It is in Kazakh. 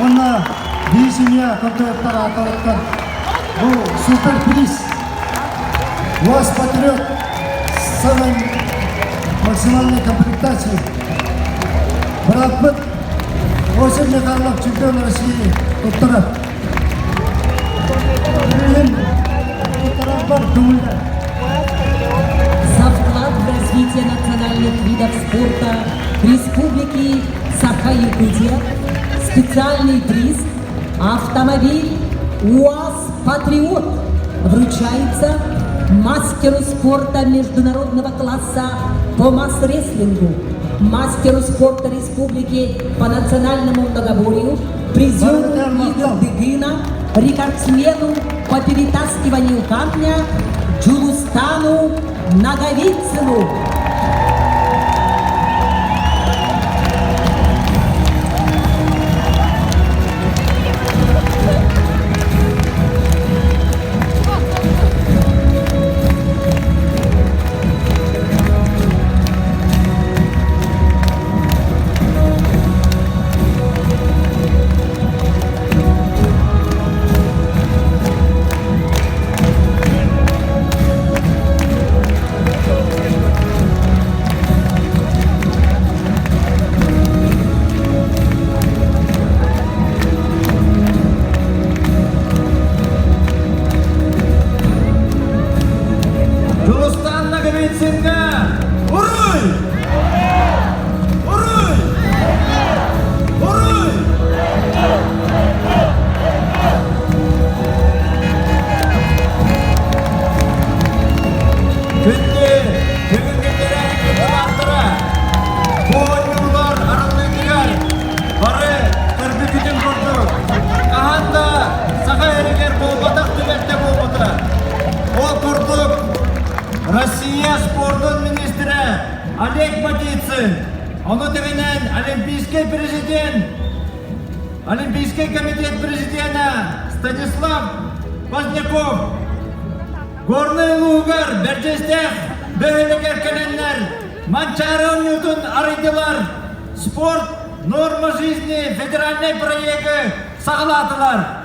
Онна бейсімия контракттар аталықтан бұл суперприз УАЗ Патриот с самой максимальной комплектацией. Брат, 8 механов чемпион России доктора. За вклад в развитие национальных видов спорта Республики Саха-Якутия специальный приз автомобиль УАЗ «Патриот» вручается мастеру спорта международного класса по масс-рестлингу, мастеру спорта республики по национальному многоборью, призеру игр Дыгына, рекордсмену по перетаскиванию камня Джулустану Наговицыну. Джулустан Наговицынга! Уруй! Уруй! Уруй! Күнде бүгінгі берәйін артыра. Бойылар арылығығар. Бары түрді күтін құрды. Қағанда саға әрігер болбадақ түбәтті болбады. Ол құрдық. Россия спортын министрі Олег Матицын, оны тегінен Олимпийский президент, Олимпийский комитет президента Станислав Поздняков, Горный Лугар, Берчестех, Бөйлігер кәленлер, Манчарон Ньютон арыдылар, спорт, норма жизни, федеральный проекты сағылатылар.